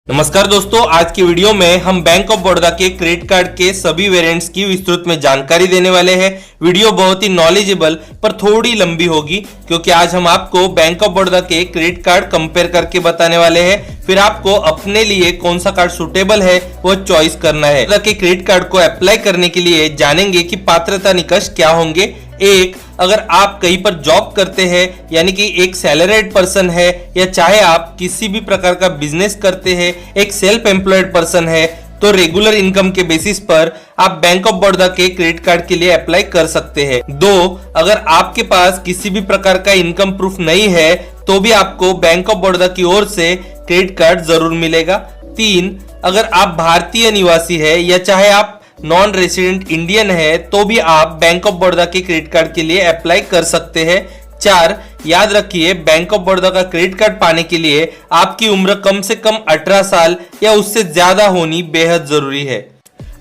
नमस्कार दोस्तों, आज की वीडियो में हम बैंक ऑफ बड़ौदा के क्रेडिट कार्ड के सभी वेरिएंट्स की विस्तृत में जानकारी देने वाले हैं। वीडियो बहुत ही नॉलेजेबल पर थोड़ी लंबी होगी क्योंकि आज हम आपको बैंक ऑफ बड़ौदा के क्रेडिट कार्ड कंपेयर करके बताने वाले हैं। फिर आपको अपने लिए कौन सा कार्ड सुटेबल है वो चॉइस करना है। बड़ौदा के क्रेडिट कार्ड को अप्लाई करने के लिए जानेंगे कि पात्रता निकष क्या होंगे। एक, अगर आप कहीं पर जॉब करते हैं यानी कि एक सैलरीड पर्सन है, या चाहे आप किसी भी प्रकार का बिजनेस करते हैं, एक सेल्फ एम्प्लॉयड पर्सन है, तो रेगुलर इनकम के बेसिस पर आप बैंक ऑफ बड़ौदा के क्रेडिट कार्ड के लिए अप्लाई कर सकते हैं। दो, अगर आपके पास किसी भी प्रकार का इनकम प्रूफ नहीं है तो भी आपको बैंक ऑफ बड़ौदा की ओर से क्रेडिट कार्ड जरूर मिलेगा। तीन, अगर आप भारतीय निवासी है या चाहे आप नॉन रेसिडेंट इंडियन है तो भी आप बैंक ऑफ बड़ौदा के क्रेडिट कार्ड के लिए अप्लाई कर सकते हैं। चार, याद रखिए बैंक ऑफ बड़ौदा का क्रेडिट कार्ड पाने के लिए आपकी उम्र कम से कम 18 साल या उससे ज्यादा होनी बेहद जरूरी है।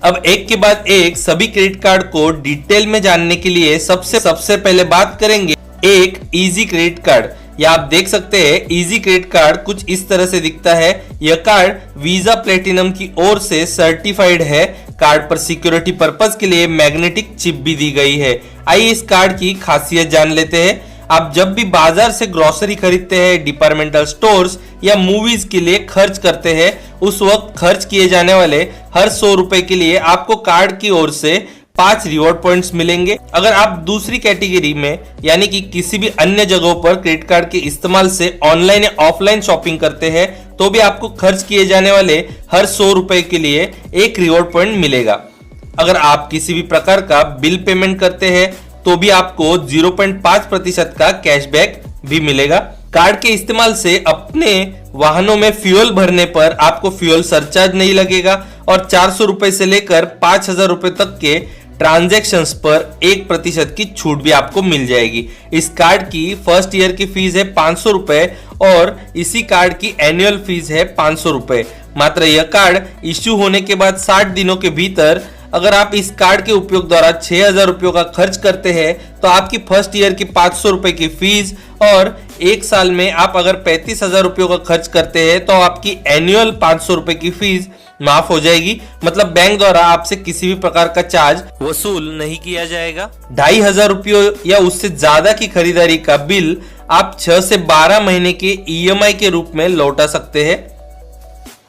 अब एक के बाद एक सभी क्रेडिट कार्ड को डिटेल में जानने के लिए सबसे पहले बात करेंगे एक इजी क्रेडिट कार्ड। या आप देख सकते हैं इजी क्रेडिट कार्ड कुछ इस तरह से दिखता है। यह कार्ड वीजा प्लेटिनम की ओर से सर्टिफाइड है। कार्ड पर सिक्योरिटी पर्पस के लिए मैग्नेटिक चिप भी दी गई है। आइए इस कार्ड की खासियत जान लेते हैं। आप जब भी बाजार से ग्रोसरी खरीदते हैं, डिपार्टमेंटल स्टोर्स या मूवीज के लिए खर्च करते हैं, उस वक्त खर्च किए जाने वाले हर 100 रुपए के लिए आपको कार्ड की ओर से 5 रिवॉर्ड पॉइंट्स मिलेंगे। अगर आप दूसरी कैटेगरी में यानी कि किसी भी अन्य जगहों पर क्रेडिट कार्ड के इस्तेमाल से ऑनलाइन या ऑफलाइन शॉपिंग करते हैं तो भी आपको खर्च किए जाने वाले हर 100 रुपए के लिए 1 रिवॉर्ड पॉइंट मिलेगा। अगर आप किसी भी प्रकार का बिल पेमेंट करते हैं तो भी आपको 0.5% का कैशबैक भी मिलेगा। कार्ड के इस्तेमाल से अपने वाहनों में फ्यूल भरने पर आपको फ्यूल सरचार्ज नहीं लगेगा और 400 रुपए से लेकर 5000 रुपए तक के ट्रांजैक्शंस पर 1% की छूट भी आपको मिल जाएगी। इस कार्ड की फर्स्ट ईयर की फीस है 500 रुपए और इसी कार्ड की एनुअल फीस है 500 रुपए। मात्र यह कार्ड इश्यू होने के बाद 60 दिनों के भीतर अगर आप इस कार्ड के उपयोग द्वारा 6000 रुपयों का खर्च करते हैं तो आपकी फर्स्ट ईयर की 500 रुपए की फीस और एक साल में आप अगर 35,000 रुपयों का खर्च करते हैं तो आपकी एनुअल 500 रुपए की फीस माफ हो जाएगी। मतलब बैंक द्वारा आपसे किसी भी प्रकार का चार्ज वसूल नहीं किया जाएगा। 2500 रुपयों या उससे ज्यादा की खरीदारी का बिल आप 6 से 12 महीने के EMI के रूप में लौटा सकते हैं।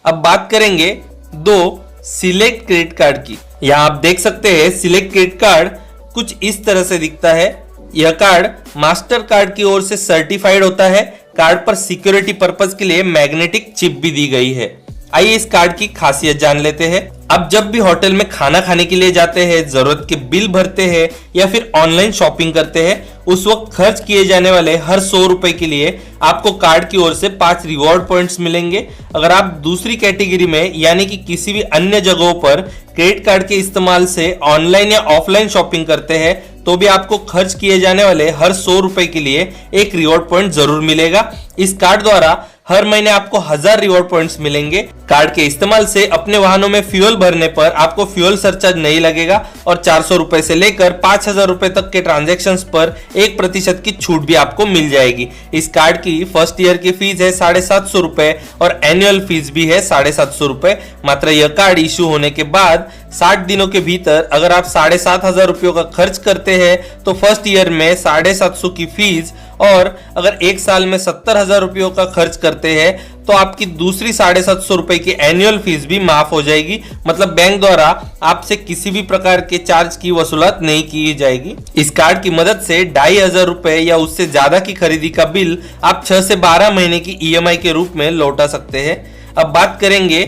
अब बात करेंगे दो सिलेक्ट क्रेडिट कार्ड की। यहाँ आप देख सकते हैं सिलेक्ट क्रेडिट कार्ड कुछ इस तरह से दिखता है। यह कार्ड मास्टर कार्ड की ओर से सर्टिफाइड होता है। कार्ड पर सिक्योरिटी पर्पस के लिए मैग्नेटिक चिप भी दी गई है। आइए इस कार्ड की खासियत जान लेते हैं। अब जब भी होटल में खाना खाने के लिए जाते हैं, जरूरत के बिल भरते हैं या फिर ऑनलाइन शॉपिंग करते हैं, उस वक्त खर्च किए जाने वाले हर 100 रुपए के लिए आपको कार्ड की ओर से 5 रिवॉर्ड पॉइंट्स मिलेंगे। अगर आप दूसरी कैटेगरी में यानी कि किसी भी अन्य जगहों पर क्रेडिट कार्ड के इस्तेमाल से ऑनलाइन या ऑफलाइन शॉपिंग करते हैं तो भी आपको खर्च किए जाने वाले हर 100 रुपए के लिए 1 रिवॉर्ड पॉइंट जरूर मिलेगा। इस कार्ड द्वारा हर महीने आपको 1000 रिवॉर्ड पॉइंट्स मिलेंगे। कार्ड के इस्तेमाल से अपने वाहनों में फ्यूल भरने पर आपको फ्यूल सरचार्ज नहीं लगेगा और 400 रुपए से लेकर 5000 रुपए तक के ट्रांजैक्शंस पर 1% की छूट भी आपको मिल जाएगी। इस कार्ड की फर्स्ट ईयर की फीस है 750 रुपए और एनुअल फीस भी है 750 रुपए। मात्र यह कार्ड इश्यू होने के बाद 60 दिनों के भीतर अगर आप 7500 रुपयों का खर्च करते हैं तो फर्स्ट ईयर में 750 की फीस और अगर एक साल में 70,000 रुपयों का खर्च करते हैं तो आपकी दूसरी 750 रुपए की एनुअल फीस भी माफ हो जाएगी। मतलब बैंक द्वारा आपसे किसी भी प्रकार के चार्ज की वसूलात नहीं की जाएगी। इस कार्ड की मदद से 2500 रुपए या उससे ज्यादा की खरीदी का बिल आप 6 से 12 महीने की EMI के रूप में लौटा सकते हैं। अब बात करेंगे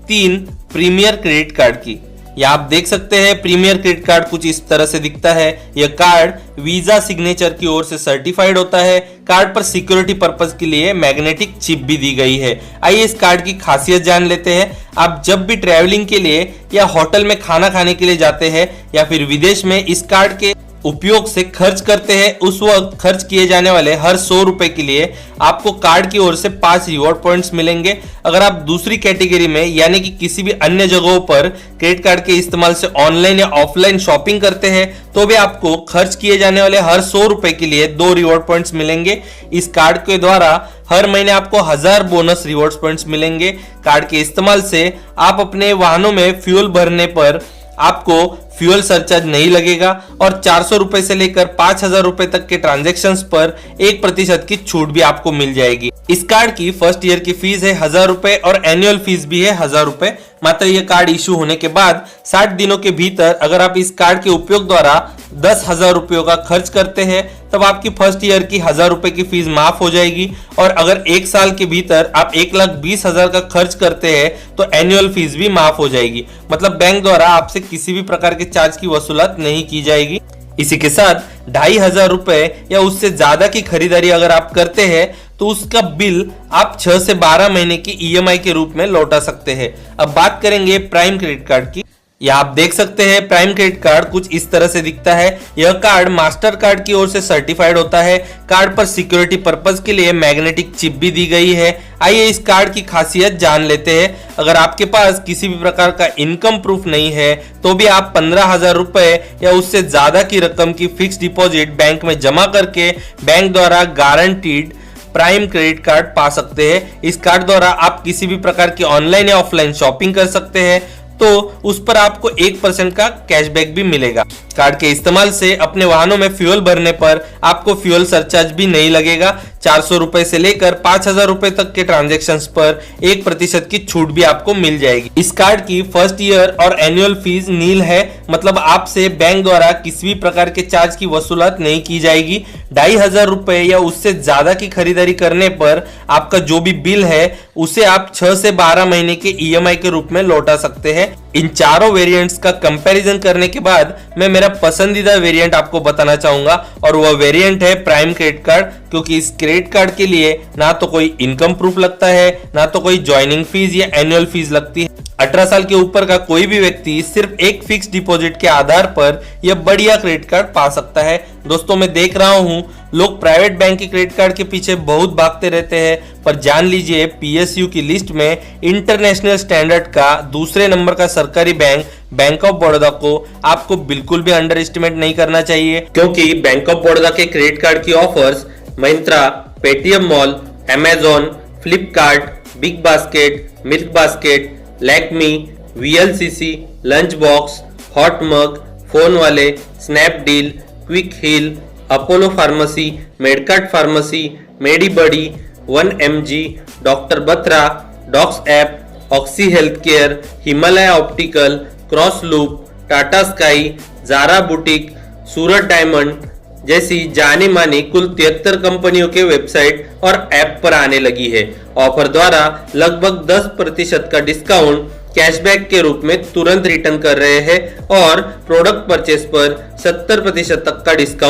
3 प्रीमियर क्रेडिट कार्ड की। या आप देख सकते हैं प्रीमियर क्रेडिट कार्ड कुछ इस तरह से दिखता है। यह कार्ड वीजा सिग्नेचर की ओर से सर्टिफाइड होता है। कार्ड पर सिक्योरिटी पर्पस के लिए मैग्नेटिक चिप भी दी गई है। आइए इस कार्ड की खासियत जान लेते हैं। आप जब भी ट्रैवलिंग के लिए या होटल में खाना खाने के लिए जाते हैं या फिर विदेश में इस कार्ड के उपयोग से खर्च करते हैं उस वक्त खर्च किए जाने वाले हर 100 रुपए के लिए आपको कार्ड की ओर से 5 रिवॉर्ड पॉइंट्स मिलेंगे। अगर आप दूसरी कैटेगरी में यानी कि किसी भी अन्य जगहों पर क्रेडिट कार्ड के इस्तेमाल से ऑनलाइन या ऑफलाइन शॉपिंग करते हैं तो भी आपको खर्च किए जाने वाले हर 100 रुपए के लिए 2 रिवॉर्ड पॉइंट्स मिलेंगे। इस कार्ड के द्वारा हर महीने आपको 1000 बोनस रिवॉर्ड पॉइंट्स मिलेंगे। कार्ड के इस्तेमाल से आप अपने वाहनों में फ्यूल भरने पर आपको फ्यूल सरचार्ज नहीं लगेगा और 400 रुपए से लेकर 5000 रुपए तक के ट्रांजैक्शंस पर 1% की छूट भी आपको मिल जाएगी। इस कार्ड की फर्स्ट ईयर की फीस है 1000 रुपए और एनुअल फीस भी है 1000 रुपए। मात्र यह कार्ड इशू होने के बाद 60 दिनों के भीतर अगर आप इस कार्ड के उपयोग द्वारा 10,000 रुपयों का खर्च करते हैं तब आपकी फर्स्ट ईयर की 1000 रुपए की फीस माफ हो जाएगी और अगर 1 साल के भीतर आप 1,20,000 का खर्च करते हैं तो एनुअल फीस भी माफ हो जाएगी। मतलब बैंक द्वारा आपसे किसी भी प्रकार के चार्ज की वसूलात नहीं की जाएगी। इसी के साथ 2,500 रुपए या उससे ज्यादा की खरीदारी अगर आप करते हैं तो उसका बिल आप 6 से 12 महीने की ईएमआई के रूप में लौटा सकते हैं। अब बात करेंगे प्राइम क्रेडिट कार्ड की। यह आप देख सकते हैं प्राइम क्रेडिट कार्ड कुछ इस तरह से दिखता है। यह कार्ड मास्टर कार्ड की ओर से सर्टिफाइड होता है। कार्ड पर सिक्योरिटी पर्पस के लिए मैग्नेटिक चिप भी दी गई है। आइए इस कार्ड की खासियत जान लेते हैं। अगर आपके पास किसी भी प्रकार का इनकम प्रूफ नहीं है तो भी आप 15,000 रुपए या उससे ज्यादा की रकम की फिक्स डिपॉजिट बैंक में जमा करके बैंक द्वारा गारंटीड प्राइम क्रेडिट कार्ड पा सकते हैं। इस कार्ड द्वारा आप किसी भी प्रकार की ऑनलाइन या ऑफलाइन शॉपिंग कर सकते हैं तो उस पर आपको 1% का कैशबैक भी मिलेगा। कार्ड के इस्तेमाल से अपने वाहनों में फ्यूल भरने पर आपको फ्यूल सरचार्ज भी नहीं लगेगा। 400 रुपए से लेकर 5000 रुपए तक के ट्रांजैक्शंस पर 1% की छूट भी आपको मिल जाएगी। इस कार्ड की फर्स्ट ईयर और एनुअल फीस नील है, मतलब आपसे बैंक द्वारा किसी भी प्रकार के चार्ज की वसूलात नहीं की जाएगी। 2,500 रुपए या उससे ज्यादा की खरीदारी करने पर आपका जो भी बिल है उसे आप 6 से 12 महीने के ईएमआई के रूप में लौटा सकते हैं। इन चारों वेरिएंट्स का कंपैरिजन करने के बाद मैं मेरा पसंदीदा वेरिएंट आपको बताना चाहूंगा और वह वेरिएंट है प्राइम क्रेडिट कार्ड, क्योंकि इस क्रेडिट कार्ड के लिए ना तो कोई इनकम प्रूफ लगता है ना तो कोई ज्वाइनिंग फीस या एनुअल फीस लगती है। 18 साल के ऊपर का कोई भी व्यक्ति सिर्फ एक फिक्स डिपॉजिट के आधार पर यह बढ़िया क्रेडिट कार्ड पा सकता है। दोस्तों मैं देख रहा हूं लोग प्राइवेट बैंक के क्रेडिट कार्ड के पीछे बहुत भागते रहते हैं, पर जान लीजिए पीएसयू की लिस्ट में इंटरनेशनल स्टैंडर्ड का दूसरे नंबर का सरकारी बैंक बैंक ऑफ बड़ौदा को आपको बिल्कुल भी अंडर एस्टिमेट नहीं करना चाहिए, क्योंकि बैंक ऑफ बड़ौदा के क्रेडिट कार्ड की offers Mahindra, Paytm Mall, Amazon, Flipkart, Big Basket, Milk Basket, Lakme, VLCC, Lunch Box, Hot Mug, phone वाले, Snapdeal, Quick Heal, Apollo Pharmacy, Medcart Pharmacy, Medibuddy, 1mg, doctor Batra, Docs app, Oxy Health Care, Himalaya Optical, Cross Loop, Tata Sky, Zara boutique, Surat diamond जैसी जाने मानी कुल 73 कंपनियों के website और app पर आने लगी है। ऑफर द्वारा लगभग 10% का डिस्काउंट कैशबैक के रूप में तुरंत रिटर्न कर रहे हैं और प्रोडक्ट परचेस पर 70% तक का डिस्काउंट